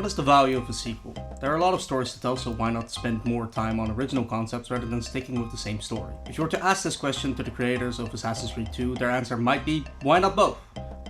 What is the value of a sequel? There are a lot of stories to tell, so why not spend more time on original concepts rather than sticking with the same story? If you were to ask this question to the creators of Assassin's Creed 2, their answer might be, why not both?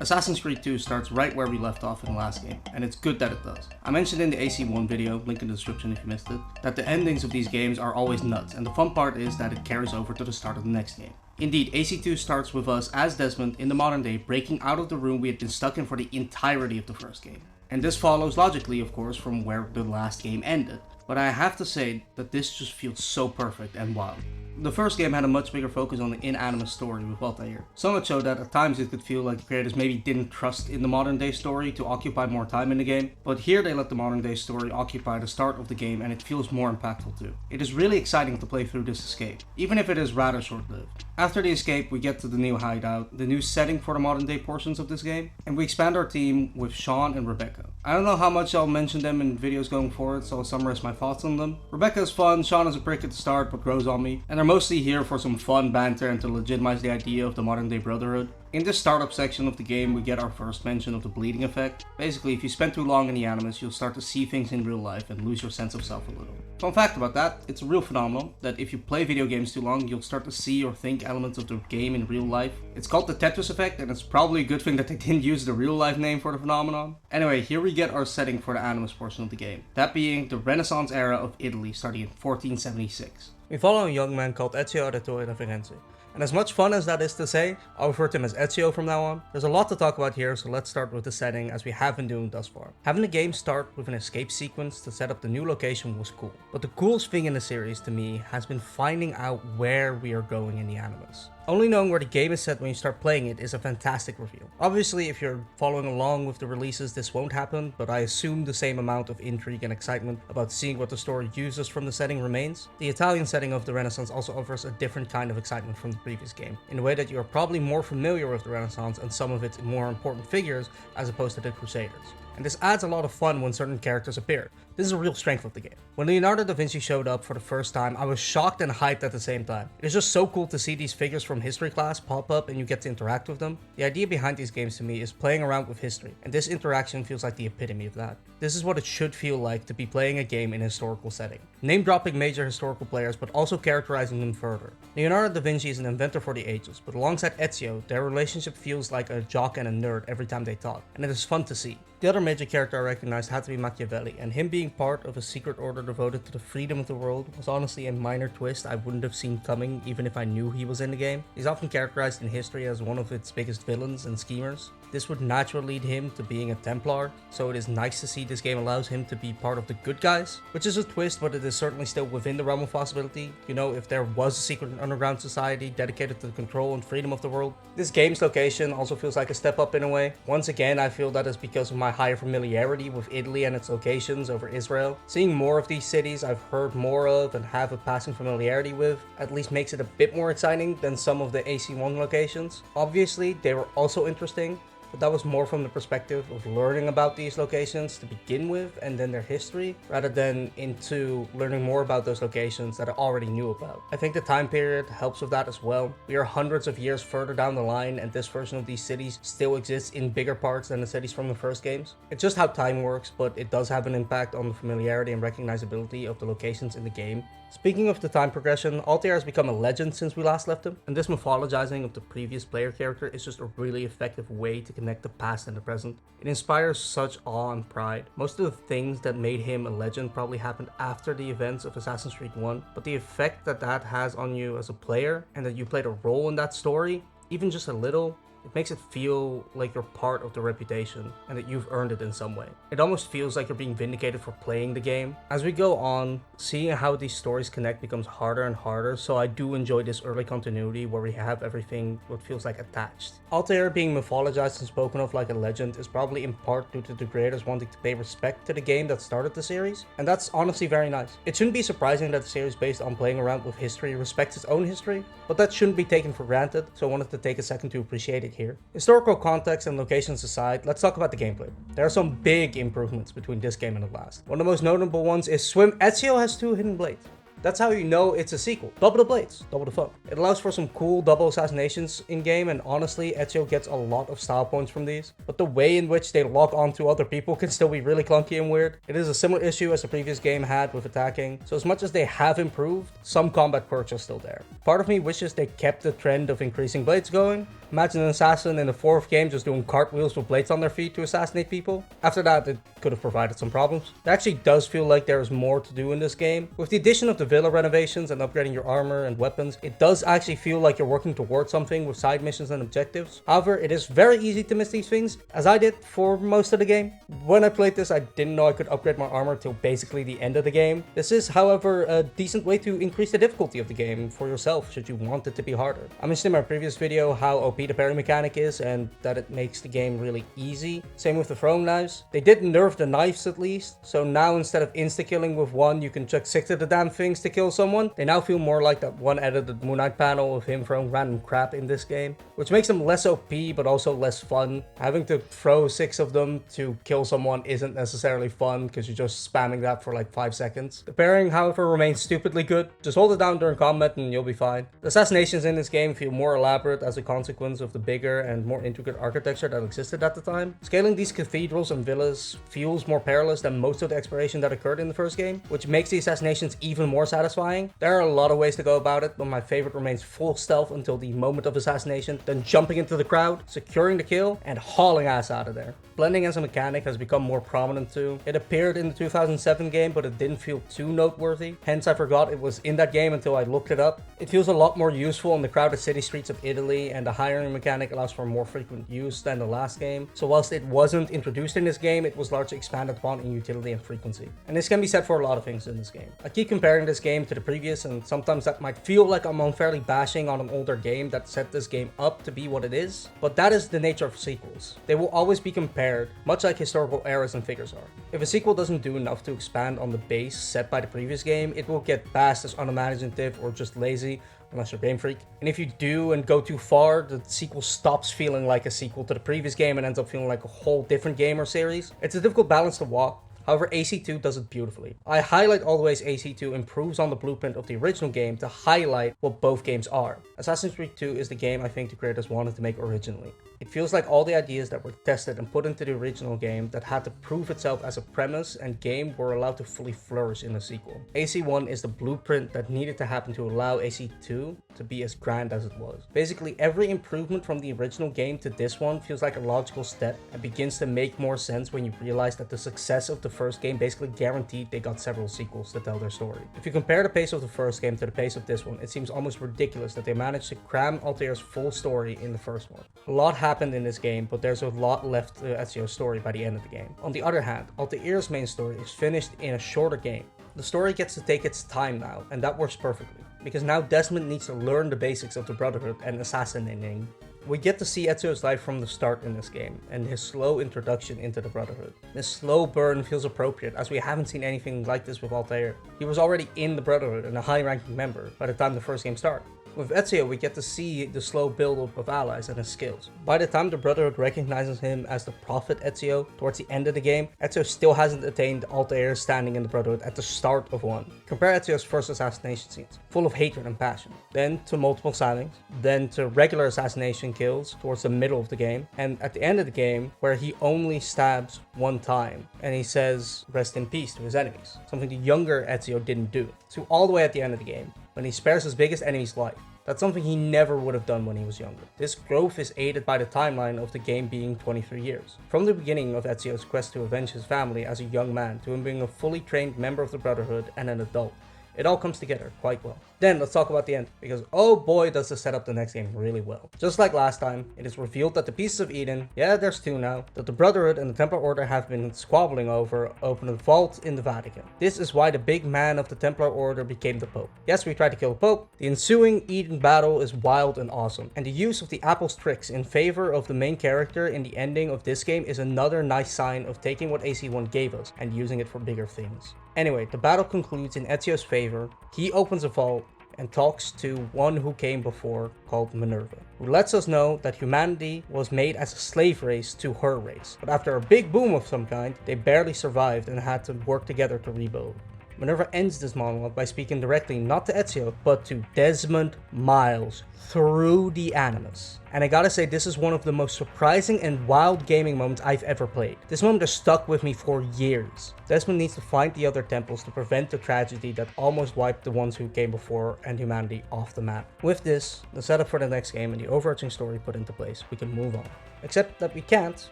Assassin's Creed 2 starts right where we left off in the last game, and it's good that it does. I mentioned in the AC1 video, link in the description if you missed it, that the endings of these games are always nuts, and the fun part is that it carries over to the start of the next game. Indeed, AC2 starts with us as Desmond in the modern day breaking out of the room we had been stuck in for the entirety of the first game. And this follows logically, of course, from where the last game ended. But I have to say that this just feels so perfect and wild. The first game had a much bigger focus on the in-anima story with Altair. So much so that at times it could feel like the creators maybe didn't trust in the modern day story to occupy more time in the game, but here they let the modern day story occupy the start of the game and it feels more impactful too. It is really exciting to play through this escape, even if it is rather short-lived. After the escape we get to the new hideout, the new setting for the modern day portions of this game, and we expand our team with Sean and Rebecca. I don't know how much I'll mention them in videos going forward, so I'll summarize my thoughts on them. Rebecca is fun, Sean is a prick at the start but grows on me, and they're mostly here for some fun banter and to legitimize the idea of the modern day brotherhood. In this startup section of the game we get our first mention of the bleeding effect. Basically, if you spend too long in the animus, you'll start to see things in real life and lose your sense of self a little. Fun fact about that, it's a real phenomenon that if you play video games too long, you'll start to see or think elements of the game in real life. It's called the Tetris effect, and it's probably a good thing that they didn't use the real life name for the phenomenon. Anyway, here we get our setting for the animus portion of the game, that being the Renaissance era of Italy starting in 1476. We follow a young man called Ezio Auditore da Firenze. And as much fun as that is to say, I'll refer to him as Ezio from now on. There's a lot to talk about here, so let's start with the setting as we have been doing thus far. Having the game start with an escape sequence to set up the new location was cool. But the coolest thing in the series to me has been finding out where we are going in the animus. Only knowing where the game is set when you start playing it is a fantastic reveal. Obviously, if you're following along with the releases, this won't happen, but I assume the same amount of intrigue and excitement about seeing what the story uses from the setting remains. The Italian setting of the Renaissance also offers a different kind of excitement from the previous game, in a way that you are probably more familiar with the Renaissance and some of its more important figures as opposed to the Crusaders. And this adds a lot of fun when certain characters appear. This is a real strength of the game. When Leonardo da Vinci showed up for the first time, I was shocked and hyped at the same time. It is just so cool to see these figures from history class pop up and you get to interact with them. The idea behind these games to me is playing around with history, and this interaction feels like the epitome of that. This is what it should feel like to be playing a game in a historical setting. Name dropping major historical players, but also characterizing them further. Leonardo da Vinci is an inventor for the ages, but alongside Ezio, their relationship feels like a jock and a nerd every time they talk, and it is fun to see. The other major character I recognized had to be Machiavelli, and him being part of a secret order devoted to the freedom of the world was honestly a minor twist I wouldn't have seen coming even if I knew he was in the game. He's often characterized in history as one of its biggest villains and schemers. This would naturally lead him to being a Templar, so it is nice to see this game allows him to be part of the good guys, which is a twist, but it is certainly still within the realm of possibility. You know, if there was a secret underground society dedicated to the control and freedom of the world. This game's location also feels like a step up in a way. Once again, I feel that is because of my higher familiarity with Italy and its locations over Israel. Seeing more of these cities I've heard more of and have a passing familiarity with at least makes it a bit more exciting than some of the AC1 locations. Obviously, they were also interesting, but that was more from the perspective of learning about these locations to begin with and then their history, rather than into learning more about those locations that I already knew about. I think the time period helps with that as well. We are hundreds of years further down the line and this version of these cities still exists in bigger parts than the cities from the first games. It's just how time works, but it does have an impact on the familiarity and recognizability of the locations in the game. Speaking of the time progression, Altair has become a legend since we last left him, and this mythologizing of the previous player character is just a really effective way to connect the past and the present. It inspires such awe and pride. Most of the things that made him a legend probably happened after the events of Assassin's Creed 1, but the effect that that has on you as a player, and that you played a role in that story, even just a little, it makes it feel like you're part of the reputation and that you've earned it in some way. It almost feels like you're being vindicated for playing the game. As we go on, seeing how these stories connect becomes harder and harder, so I do enjoy this early continuity where we have everything what feels like attached. Altair being mythologized and spoken of like a legend is probably in part due to the creators wanting to pay respect to the game that started the series, and that's honestly very nice. It shouldn't be surprising that the series based on playing around with history respects its own history, but that shouldn't be taken for granted, so I wanted to take a second to appreciate it here. Historical context and locations aside, let's talk about the gameplay. There are some big improvements between this game and the last. One of the most notable ones is Ezio has 2 hidden blades. That's how you know it's a sequel. Double the blades, double the fun. It allows for some cool double assassinations in game, and honestly, Ezio gets a lot of style points from these, but the way in which they lock onto other people can still be really clunky and weird. It is a similar issue as the previous game had with attacking, so as much as they have improved, some combat quirks are still there. Part of me wishes they kept the trend of increasing blades going. Imagine an assassin in the 4th game just doing cartwheels with blades on their feet to assassinate people. After that, it could have provided some problems. It actually does feel like there is more to do in this game. With the addition of the villa renovations and upgrading your armor and weapons, it does actually feel like you're working towards something with side missions and objectives. However, it is very easy to miss these things, as I did for most of the game. When I played this, I didn't know I could upgrade my armor till basically the end of the game. This is, however, a decent way to increase the difficulty of the game for yourself should you want it to be harder. I mentioned in my previous video how OP the parry mechanic is and that it makes the game really easy. Same with the throwing knives. They did nerf the knives at least, so now instead of insta-killing with one, you can chuck 6 of the damn things to kill someone. They now feel more like that one edited Moon Knight panel of him throwing random crap in this game, which makes them less OP but also less fun. Having to throw 6 of them to kill someone isn't necessarily fun because you're just spamming that for like 5 seconds. The parrying, however, remains stupidly good. Just hold it down during combat and you'll be fine. The assassinations in this game feel more elaborate as a consequence of the bigger and more intricate architecture that existed at the time. Scaling these cathedrals and villas feels more perilous than most of the exploration that occurred in the first game, which makes the assassinations even more satisfying. There are a lot of ways to go about it, but my favorite remains full stealth until the moment of assassination, then jumping into the crowd, securing the kill, and hauling ass out of there. Blending as a mechanic has become more prominent too. It appeared in the 2007 game, but it didn't feel too noteworthy. Hence, I forgot it was in that game until I looked it up. It feels a lot more useful in the crowded city streets of Italy, and the hiring mechanic allows for more frequent use than the last game. So whilst it wasn't introduced in this game, it was largely expanded upon in utility and frequency. And this can be said for a lot of things in this game. I keep comparing this game to the previous, and sometimes that might feel like I'm unfairly bashing on an older game that set this game up to be what it is, but that is the nature of sequels. They will always be compared, much like historical eras and figures are. If a sequel doesn't do enough to expand on the base set by the previous game, it will get bashed as unimaginative or just lazy, unless you're Game Freak. And if you do and go too far, the sequel stops feeling like a sequel to the previous game and ends up feeling like a whole different game or series. It's a difficult balance to walk. However, AC2 does it beautifully. I highlight all the ways AC2 improves on the blueprint of the original game to highlight what both games are. Assassin's Creed 2 is the game I think the creators wanted to make originally. It feels like all the ideas that were tested and put into the original game that had to prove itself as a premise and game were allowed to fully flourish in the sequel. AC1 is the blueprint that needed to happen to allow AC2 to be as grand as it was. Basically, every improvement from the original game to this one feels like a logical step and begins to make more sense when you realize that the success of the first game basically guaranteed they got several sequels to tell their story. If you compare the pace of the first game to the pace of this one, it seems almost ridiculous that they managed to cram Altair's full story in the first one. A lot happened in this game, but there's a lot left to Ezio's story by the end of the game. On the other hand, Altair's main story is finished in a shorter game. The story gets to take its time now, and that works perfectly, because now Desmond needs to learn the basics of the Brotherhood and assassinating. We get to see Ezio's life from the start in this game, and his slow introduction into the Brotherhood. This slow burn feels appropriate, as we haven't seen anything like this with Altair. He was already in the Brotherhood and a high-ranking member by the time the first game started. With Ezio, we get to see the slow build-up of allies and his skills. By the time the Brotherhood recognizes him as the Prophet Ezio towards the end of the game, Ezio still hasn't attained Altair's standing in the Brotherhood at the start of one. Compare Ezio's first assassination scenes, full of hatred and passion, then to multiple stabbings, then to regular assassination kills towards the middle of the game, and at the end of the game, where he only stabs one time, and he says rest in peace to his enemies, something the younger Ezio didn't do. To all the way at the end of the game, when he spares his biggest enemy's life. That's something he never would have done when he was younger. This growth is aided by the timeline of the game being 23 years. From the beginning of Ezio's quest to avenge his family as a young man to him being a fully trained member of the Brotherhood and an adult. It all comes together quite well. Then let's talk about the end, because oh boy does this set up the next game really well. Just like last time, it is revealed that the pieces of Eden, yeah there's 2 now, that the Brotherhood and the Templar Order have been squabbling over, open a vault in the Vatican. This is why the big man of the Templar Order became the Pope. Yes, we tried to kill the Pope. The ensuing Eden battle is wild and awesome, and the use of the Apple's tricks in favor of the main character in the ending of this game is another nice sign of taking what AC1 gave us and using it for bigger things. Anyway, the battle concludes in Ezio's favor. He opens a vault and talks to one who came before, called Minerva, who lets us know that humanity was made as a slave race to her race. But after a big boom of some kind, they barely survived and had to work together to rebuild. Minerva ends this monologue by speaking directly not to Ezio, but to Desmond Miles through the Animus. And I gotta say, this is one of the most surprising and wild gaming moments I've ever played. This moment has stuck with me for years. Desmond needs to find the other temples to prevent the tragedy that almost wiped the ones who came before and humanity off the map. With this, the setup for the next game and the overarching story put into place, we can move on. Except that we can't,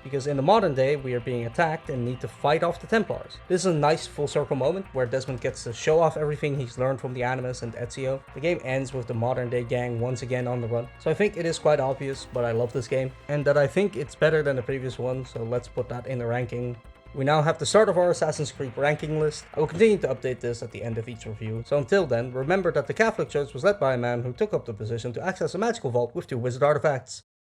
because in the modern day we are being attacked and need to fight off the Templars. This is a nice full circle moment where Desmond gets to show off everything he's learned from the Animus and Ezio. The game ends with the modern day gang once again on the run. So I think it is quite obvious, but I love this game, and that I think it's better than the previous one, so let's put that in the ranking. We now have the start of our Assassin's Creed ranking list. I will continue to update this at the end of each review, so until then, remember that the Catholic Church was led by a man who took up the position to access a magical vault with 2 wizard artifacts.